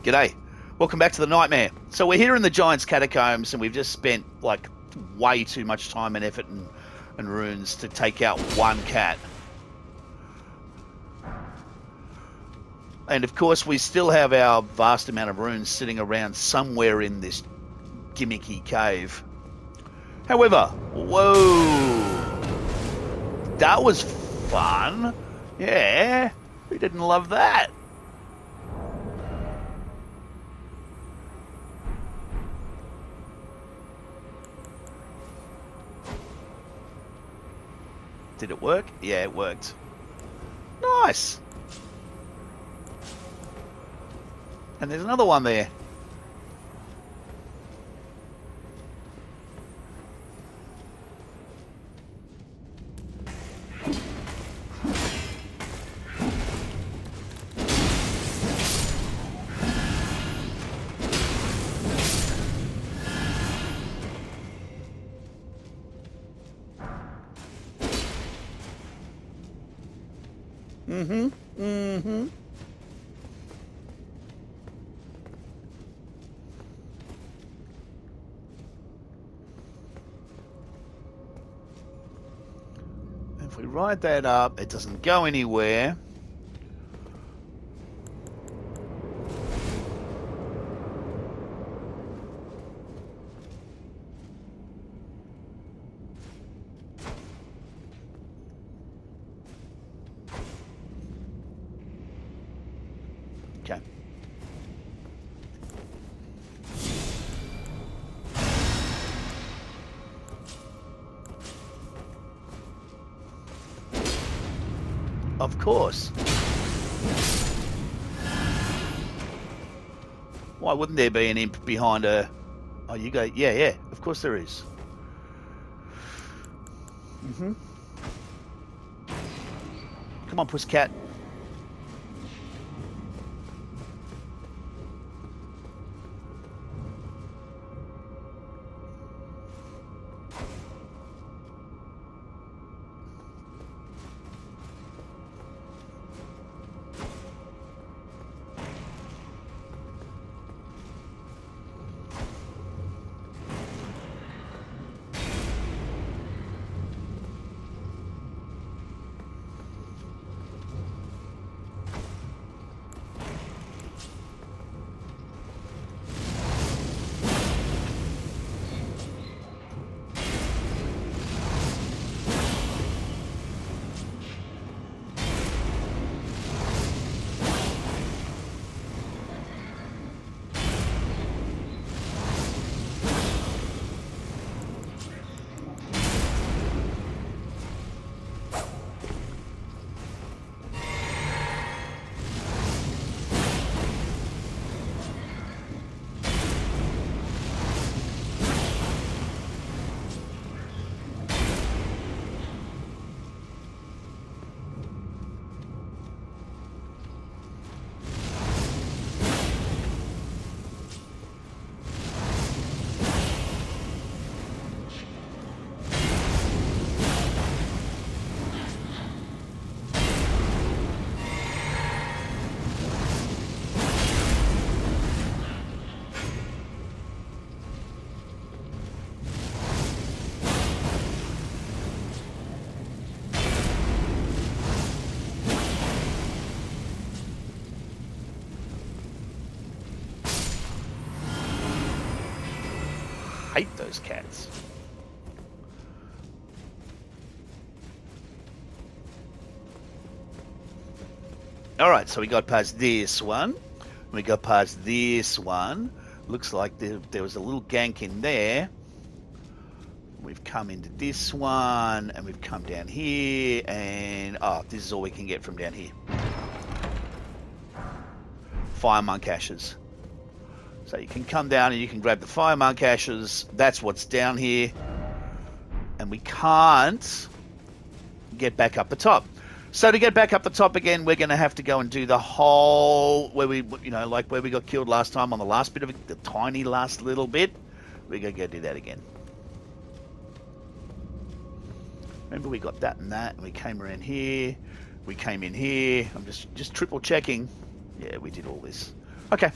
G'day. Welcome back to the Nightmare. So we're here in the Giant's Catacombs, and we've just spent, like, way too much time and effort and runes to take out one cat. And, of course, we still have our vast amount of runes sitting around somewhere in this gimmicky cave. However, whoa! That was fun. Yeah, we didn't love that. Did it work? Yeah, it worked. Nice. And there's another one there. Mm-hmm. If we ride that up, it doesn't go anywhere. Okay. Of course. Why wouldn't there be an imp behind a... Oh, you go... Yeah, of course there is. Mm-hmm. Come on, pussycat. Hate those cats. Alright, so we got past this one. We got past this one. Looks like there was a little gank in there. We've come into this one, and we've come down here, and... Oh, this is all we can get from down here. Fire monk ashes. So you can come down and you can grab the fire monk ashes. That's what's down here. And we can't get back up the top. So to get back up the top again, we're going to have to go and do the whole, where we, you know, like where we got killed last time on the last bit of it, the tiny last little bit. We're going to go do that again. Remember, we got that and that, and we came around here. We came in here. I'm just triple checking. Yeah, we did all this. Okay.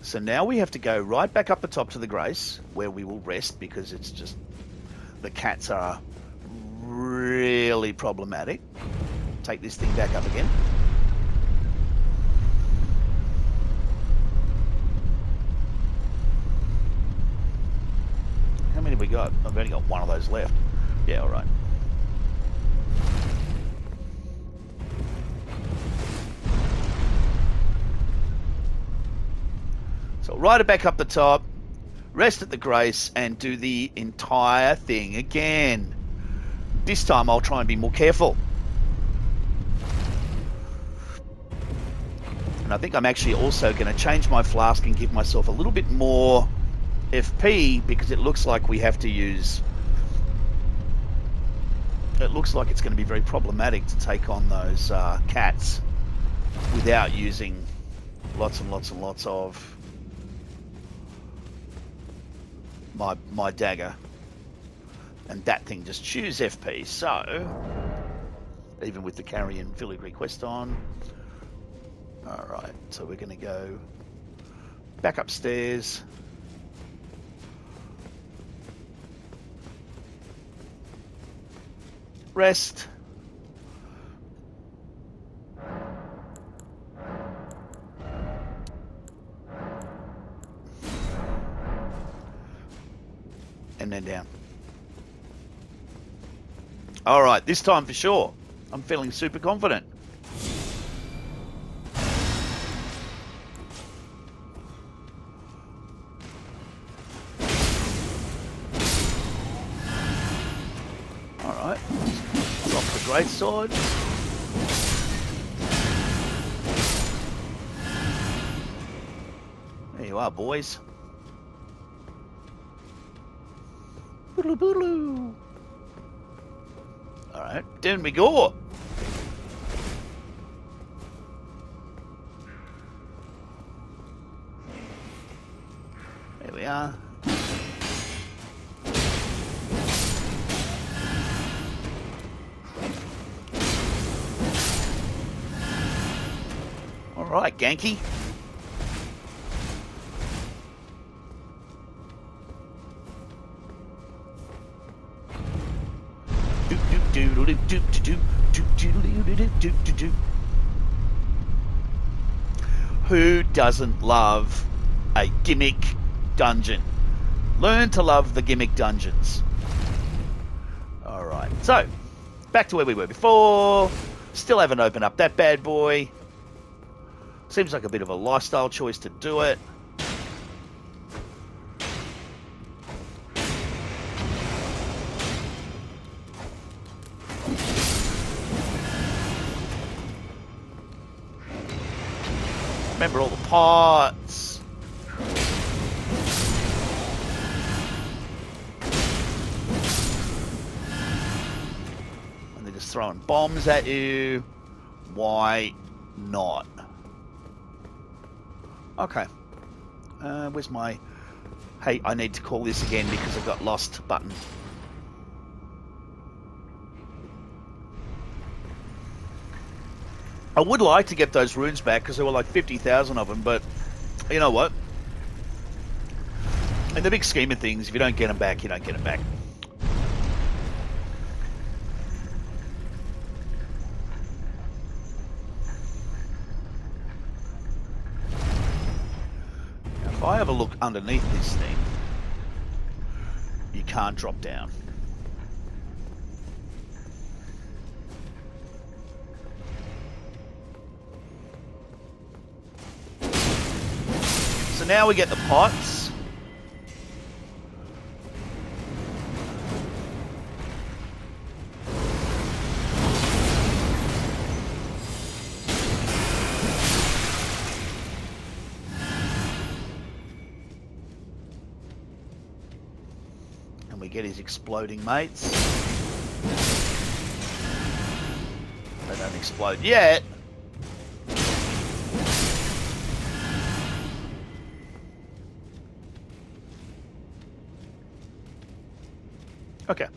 So now we have to go right back up the top to the Grace, where we will rest, because it's just... the cats are really problematic. Take this thing back up again. How many have we got? I've only got one of those left. Yeah, all right. So ride it back up the top, rest at the Grace, and do the entire thing again. This time I'll try and be more careful. And I think I'm actually also going to change my flask and give myself a little bit more FP, because it looks like we have to use... it looks like it's going to be very problematic to take on those cats without using lots and lots and lots of my dagger. And that thing just chews FP, so even with the carrion filigree quest on. Alright, so we're going to go back upstairs. Rest. And then down. Alright, this time for sure. I'm feeling super confident. Alright. Drop the great sword. There you are, boys. Boodaloo boodaloo. Alright, down we go. There we are. Alright, Genki. Who doesn't love a gimmick dungeon? Learn to love the gimmick dungeons. Alright, so back to where we were before. Still haven't opened up that bad boy. Seems like a bit of a lifestyle choice to do it. Remember all the pots. And they're just throwing bombs at you. Why not? Okay. Where's my... Hey, I need to call this again because I've got lost button. I would like to get those runes back because there were like 50,000 of them, but you know what? In the big scheme of things, if you don't get them back, you don't get them back. Now, if I have a look underneath this thing, you can't drop down. So now we get the pots. And we get his exploding mates. They don't explode yet. Okay.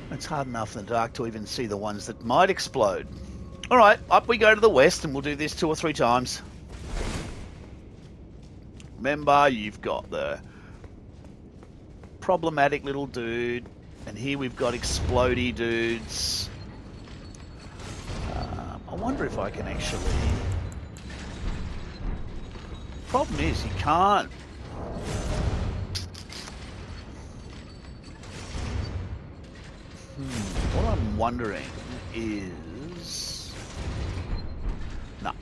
It's hard enough in the dark to even see the ones that might explode. Alright, up we go to the west, and we'll do this 2 or 3 times. Remember, you've got the problematic little dude, and here we've got explodey dudes. I wonder if I can actually... Problem is, you can't. What I'm wondering is... No.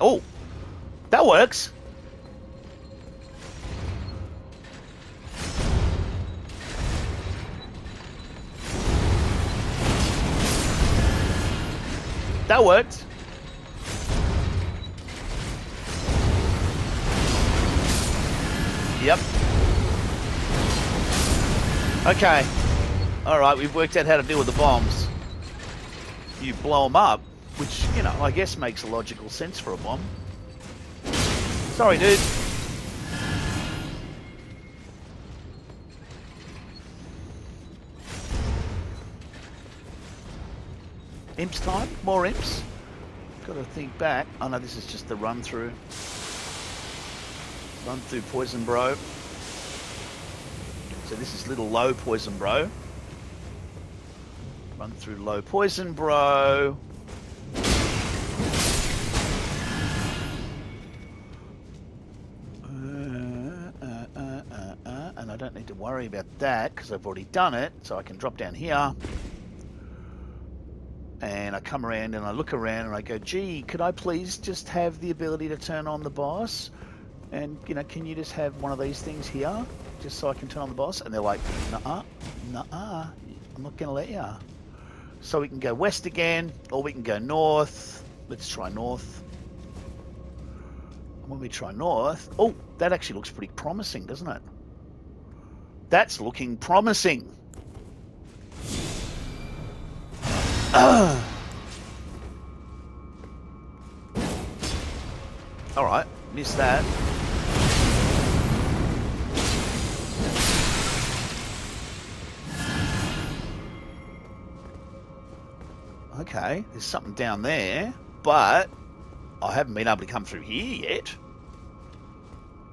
Oh, that works. That worked. Yep. Okay. Alright, we've worked out how to deal with the bombs. You blow them up, which, you know, I guess makes logical sense for a bomb. Sorry, dude. Imps time? More imps? Gotta think back. Oh no, this is just the run through. Run through Poison Bro. So this is little low Poison Bro. Run through low Poison Bro. And I don't need to worry about that because I've already done it. So I can drop down here. And I come around and I look around and I go, gee, could I please just have the ability to turn on the boss? And, you know, can you just have one of these things here? Just so I can turn on the boss? And they're like, nuh-uh, nuh-uh, I'm not going to let you. So we can go west again, or we can go north. Let's try north. And when we try north, oh, that actually looks pretty promising, doesn't it? That's looking promising. Alright, missed that. Okay, there's something down there, but I haven't been able to come through here yet.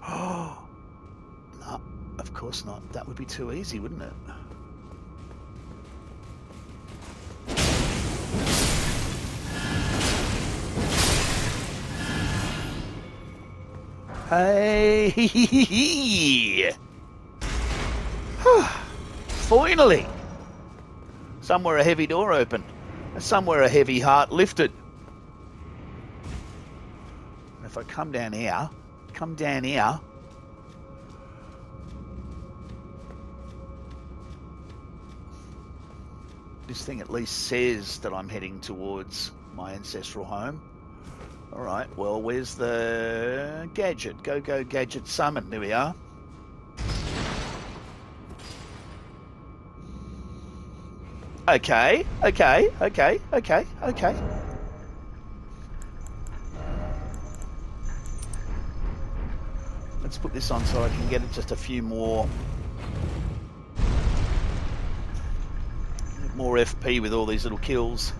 Oh, no, of course not. That would be too easy, wouldn't it? Hey! Finally! Somewhere a heavy door opened. Somewhere a heavy heart lifted. And if I come down here, this thing at least says that I'm heading towards my ancestral home. Alright, well, where's the gadget? Go gadget summon. There we are. Okay. Let's put this on so I can get just a few more FP with all these little kills.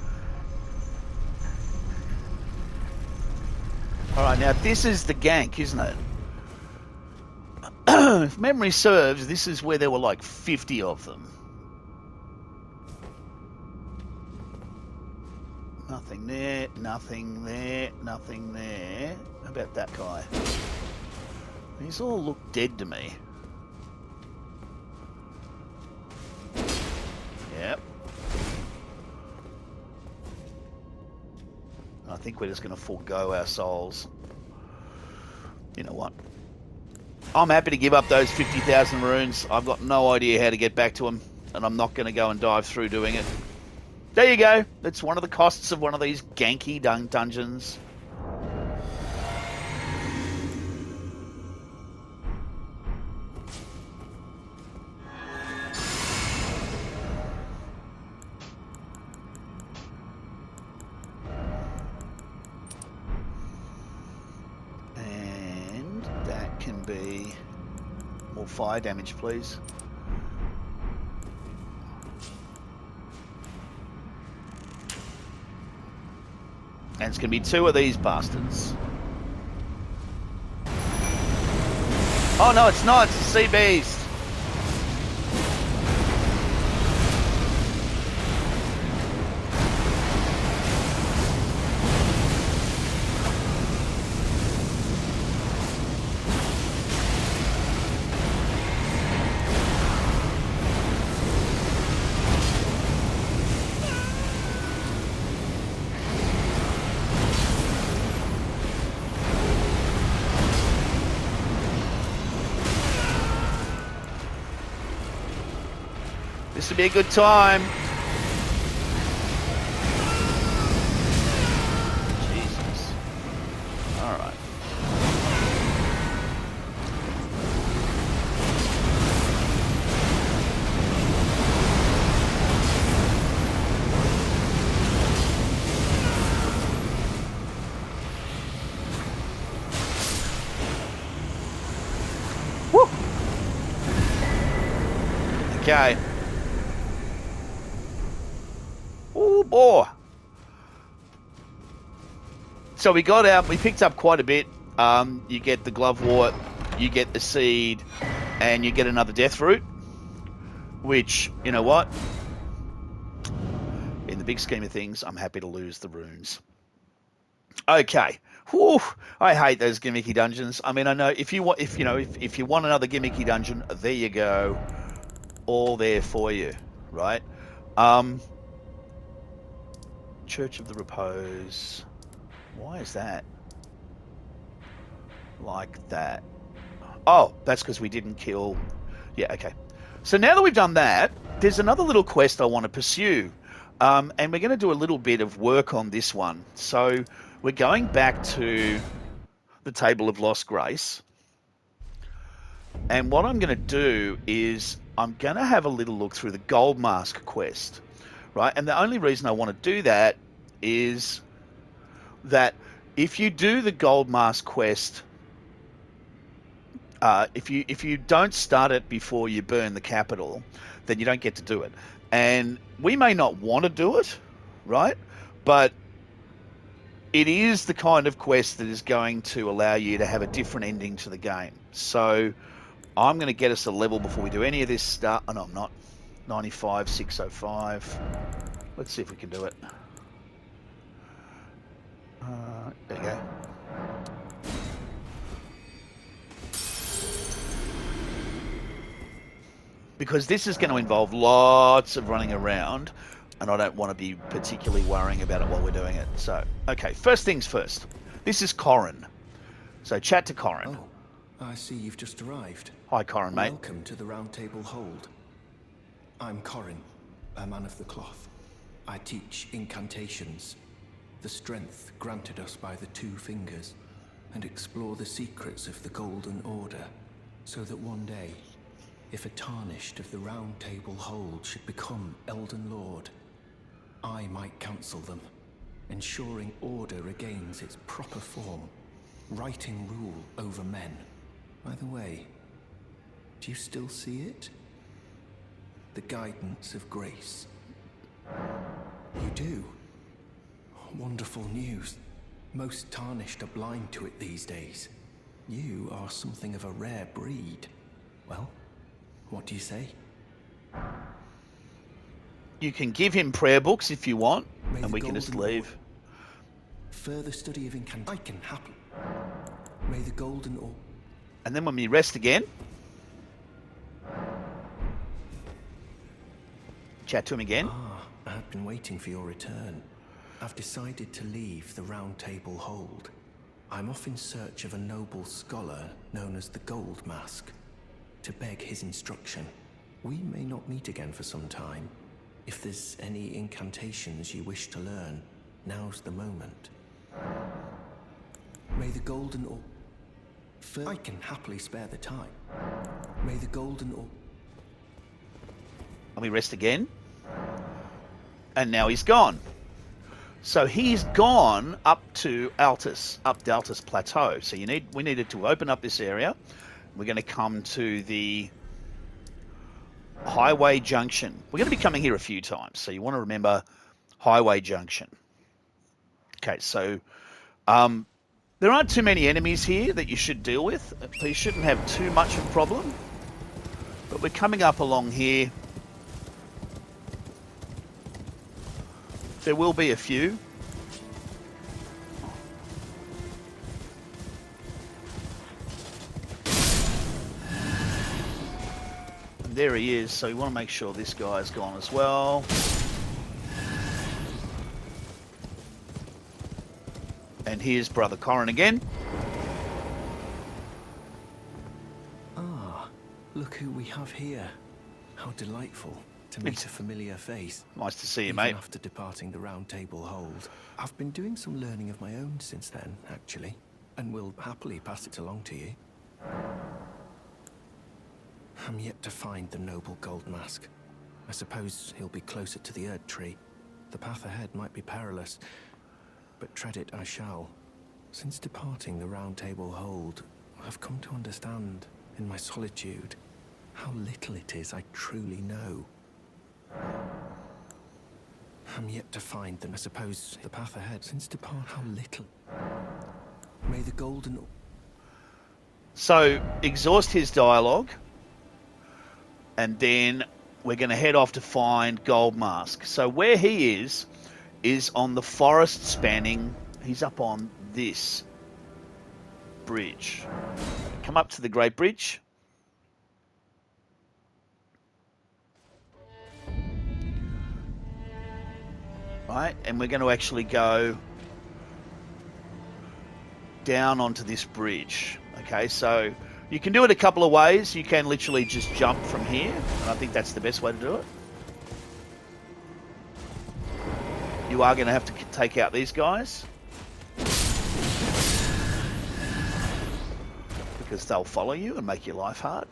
Alright, now this is the gank, isn't it? If memory serves, this is where there were like 50 of them. Nothing there, nothing there, nothing there. How about that guy? These all look dead to me. Yep. I think we're just going to forego our souls. You know what? I'm happy to give up those 50,000 runes. I've got no idea how to get back to them, and I'm not going to go and dive through doing it. There you go. That's one of the costs of one of these ganky dungeons. can be more fire damage, please. And it's going to be 2 of these bastards. Oh no, it's not. It's a sea beast. This will be a good time. Jesus. All right. Woo! Okay. Oh boy. So we got out, we picked up quite a bit. You get the glovewort, you get the seed, and you get another death root. Which, you know what? In the big scheme of things, I'm happy to lose the runes. Okay. Whew. I hate those gimmicky dungeons. I mean, I know if you want, if you want another gimmicky dungeon, there you go. All there for you, right? Church of the Repose. Why is that? Like that. Oh, that's because we didn't kill... Yeah, okay. So now that we've done that, there's another little quest I want to pursue. And we're going to do a little bit of work on this one. So we're going back to the Table of Lost Grace. And what I'm going to do is I'm going to have a little look through the Gold Mask quest. Right, and the only reason I want to do that is that if you do the Gold Mask quest, if you don't start it before you burn the capital, then you don't get to do it. And we may not want to do it, right? But it is the kind of quest that is going to allow you to have a different ending to the game. So I'm going to get us a level before we do any of this stuff. Oh, no, I'm not. 95, 605. Let's see if we can do it. There you go. Because this is going to involve lots of running around, and I don't want to be particularly worrying about it while we're doing it. So, okay, first things first. This is Corin. So chat to Corin. Oh, I see you've just arrived. Hi, Corin, mate. Welcome to the Round Table Hold. I'm Corin, a man of the cloth. I teach incantations, the strength granted us by the two fingers, and explore the secrets of the Golden Order, so that one day, if a tarnished of the Round Table Hold should become Elden Lord, I might counsel them, ensuring order regains its proper form, righting rule over men. By the way, do you still see it? The guidance of grace. You do? Wonderful news. Most tarnished are blind to it these days. You are something of a rare breed. Well, what do you say? You can give him prayer books if you want, and we can just leave. Further study of incantation. I can happen. May the Golden Order. And then when we rest again, chat to him again. Ah, I've been waiting for your return. I've decided to leave the Round Table Hold. I'm off in search of a noble scholar known as the Gold Mask, to beg his instruction. We may not meet again for some time. If there's any incantations you wish to learn, now's the moment. May the Golden Order... I can happily spare the time. May the Golden Order... And we rest again. And now he's gone. So he's gone up to Altus, up Daltus Plateau. So we needed to open up this area. We're going to come to the Highway Junction. We're going to be coming here a few times, so you want to remember Highway Junction. Okay, so there aren't too many enemies here that you should deal with. So you shouldn't have too much of a problem. But we're coming up along here. There will be a few. And there he is, so you want to make sure this guy's gone as well. And here's Brother Corrin again. Ah, look who we have here. How delightful to meet a familiar face. Nice to see you, Even mate. after departing the Round Table Hold. I've been doing some learning of my own since then, actually, and will happily pass it along to you. I'm yet to find the noble gold mask. I suppose he'll be closer to the Erdtree. The path ahead might be perilous, but tread it I shall. Since departing the Round Table Hold, I've come to understand, in my solitude, how little it is I truly know. I'm yet to find them. I suppose the path ahead. Since depart, how little. May the golden... So, exhaust his dialogue. And then we're going to head off to find Gold Mask. So where he is on the forest spanning. He's up on this bridge. Come up to the Great Bridge. Right, and we're going to actually go down onto this bridge. Okay, so you can do it a couple of ways. You can literally just jump from here, and I think that's the best way to do it. You are going to have to take out these guys, because they'll follow you and make your life hard.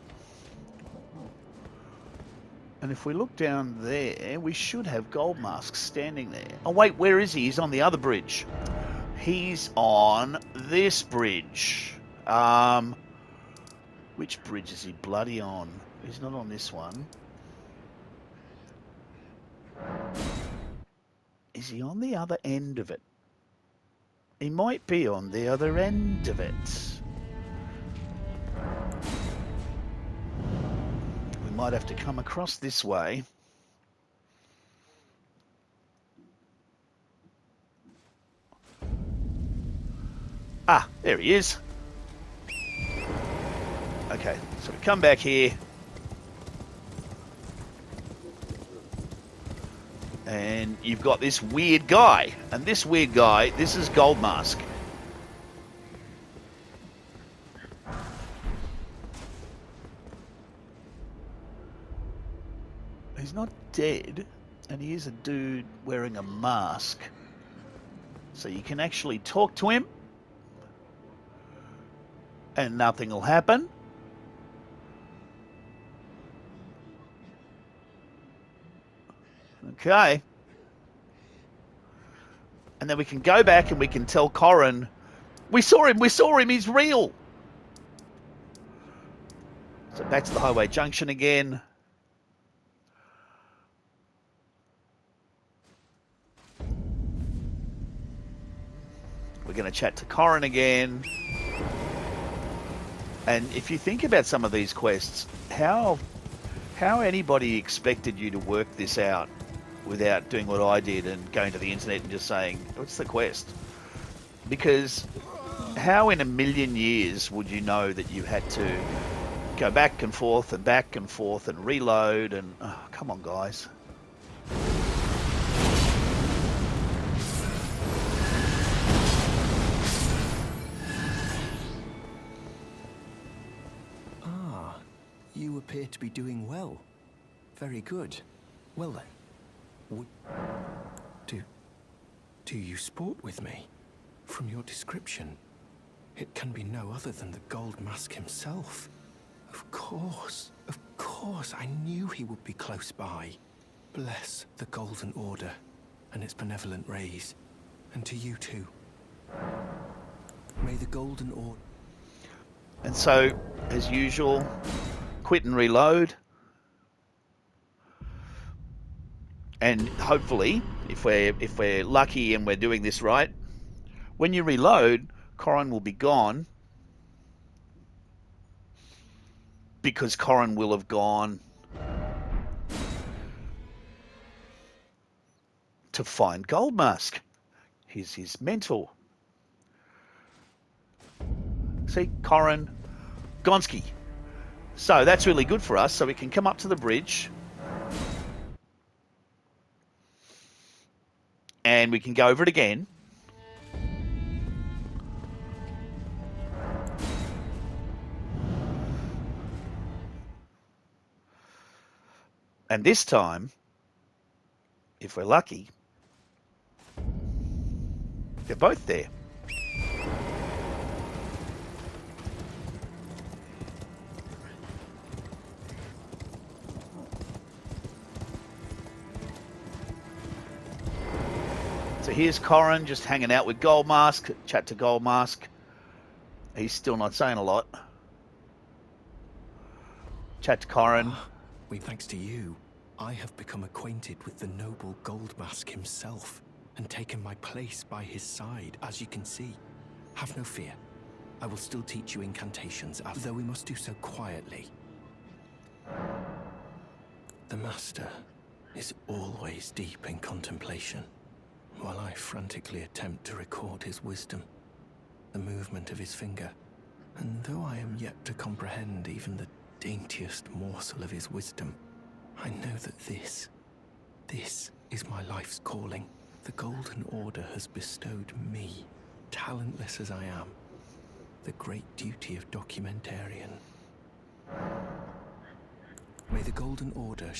And if we look down there, we should have Gold Mask standing there. Oh wait, where is he? He's on the other bridge. He's on this bridge. Which bridge is he bloody on? He's not on this one. Is he on the other end of it? He might be on the other end of it. We might have to come across this way. Ah, there he is. Okay, so we come back here. And you've got this weird guy. And this weird guy, this is Gold Mask. He's not dead. And he is a dude wearing a mask. So you can actually talk to him. And nothing will happen. Okay. And then we can go back and we can tell Corrin, we saw him, he's real. So back to the Highway Junction again. We're going to chat to Corrin again. And if you think about some of these quests, how anybody expected you to work this out without doing what I did and going to the internet and just saying, what's the quest? Because how in a million years would you know that you had to go back and forth and reload and, oh, come on guys. Ah, you appear to be doing well. Very good. Well then. Do you sport with me? From your description, it can be no other than the Gold Mask himself. Of course, I knew he would be close by. Bless the Golden Order and its benevolent rays. And to you too. May the golden order... And so, as usual, quit and reload. And hopefully, if we're lucky and we're doing this right, when you reload, Corrin will be gone, because Corrin will have gone to find Goldmask. He's his mentor. See, Corrin, Gonski. So that's really good for us. So we can come up to the bridge and we can go over it again. And this time, if we're lucky, they're both there. So here's Corrin just hanging out with Goldmask, chat to Goldmask. He's still not saying a lot. Chat to Corrin. Thanks to you, I have become acquainted with the noble Goldmask himself and taken my place by his side, as you can see. Have no fear. I will still teach you incantations, though we must do so quietly. The Master is always deep in contemplation, while I frantically attempt to record his wisdom, the movement of his finger. And though I am yet to comprehend even the daintiest morsel of his wisdom, I know that this is my life's calling. The Golden Order has bestowed me, talentless as I am, the great duty of documentarian. May the Golden Order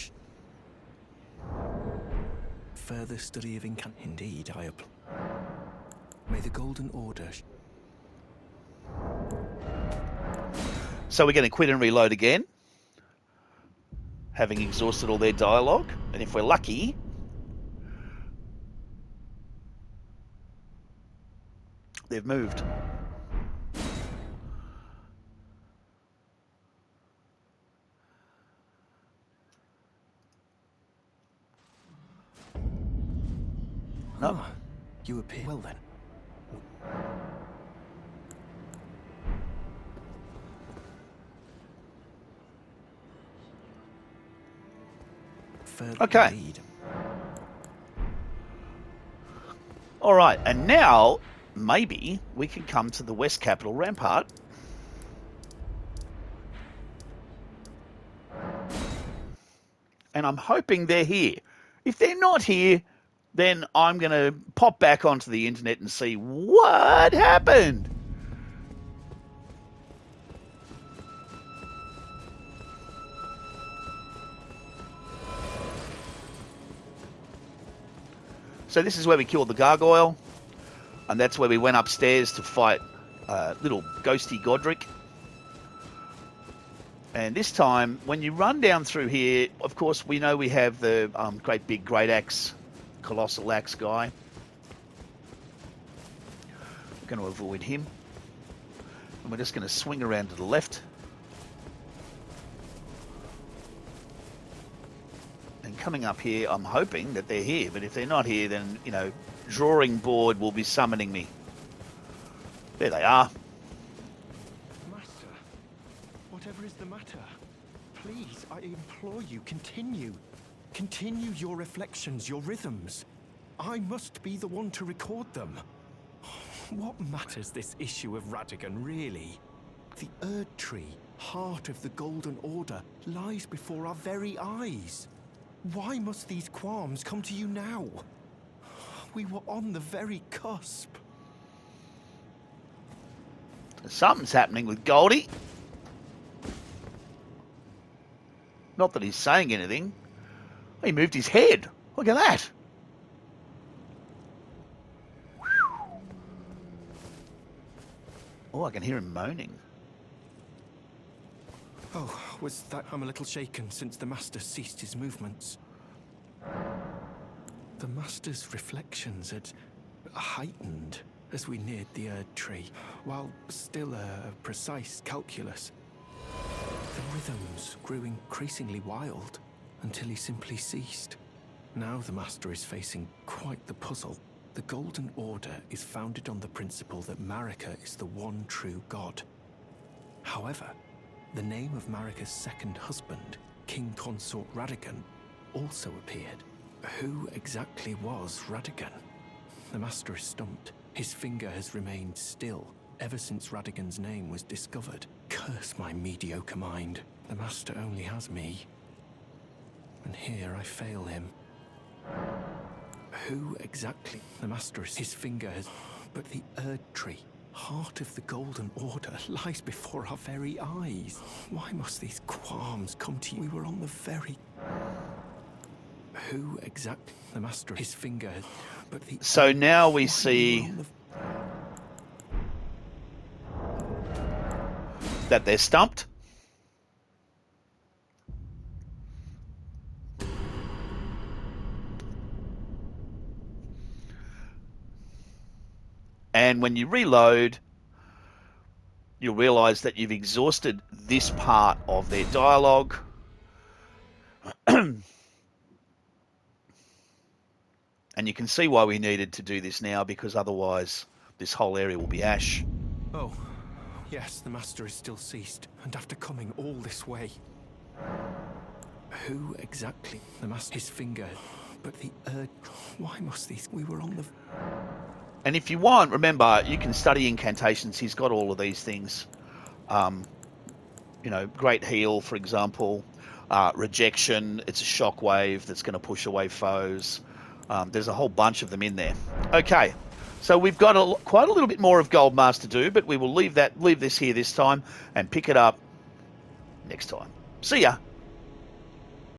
further study of Indeed, I apply. May the Golden Order... So we're going to quit and reload again, having exhausted all their dialogue. And if we're lucky, they've moved. No. Ah, you appear well then. Okay. All right, and now maybe we can come to the West Capital Rampart. And I'm hoping they're here. If they're not here, then I'm going to pop back onto the internet and see what happened. So this is where we killed the gargoyle, and that's where we went upstairs to fight little ghosty Godric. And this time, when you run down through here, of course, we know we have the great big great axe, colossal axe guy. We're going to avoid him. And we're just going to swing around to the left. And coming up here, I'm hoping that they're here. But if they're not here, then, you know, drawing board will be summoning me. There they are. Master, whatever is the matter, please, I implore you, continue. Continue your reflections, your rhythms. I must be the one to record them. What matters this issue of Radigan, really? The Erdtree, heart of the Golden Order, lies before our very eyes. Why must these qualms come to you now? We were on the very cusp. Something's happening with Goldie. Not that he's saying anything. He moved his head. Look at that. Oh, I can hear him moaning. Oh, was that... I'm a little shaken since the Master ceased his movements. The Master's reflections had heightened as we neared the Erdtree, while still a precise calculus. The rhythms grew increasingly wild until he simply ceased. Now the Master is facing quite the puzzle. The Golden Order is founded on the principle that Marika is the one true god. However, the name of Marika's second husband, King Consort Radigan, also appeared. Who exactly was Radigan? The Master is stumped. His finger has remained still ever since Radigan's name was discovered. Curse my mediocre mind. The Master only has me. And here I fail him. Who exactly? The Master is... His finger has... But the Erdtree, heart of the Golden Order, lies before our very eyes. Why must these qualms come to you? We were on the very... Who exactly? The Master... His finger has... But the... So now we see that they're stumped. And when you reload, you'll realize that you've exhausted this part of their dialogue. And you can see why we needed to do this now, because otherwise this whole area will be ash. Oh, yes, the Master is still ceased, and after coming all this way. Who exactly? The Master... His finger... But the Why must these... We were on the... And if you want, remember, you can study incantations. He's got all of these things. You know, Great Heal, for example. Rejection, it's a shockwave that's going to push away foes. There's a whole bunch of them in there. Okay, so we've got quite a little bit more of Goldmaster to do, but we will leave this here this time and pick it up next time. See ya.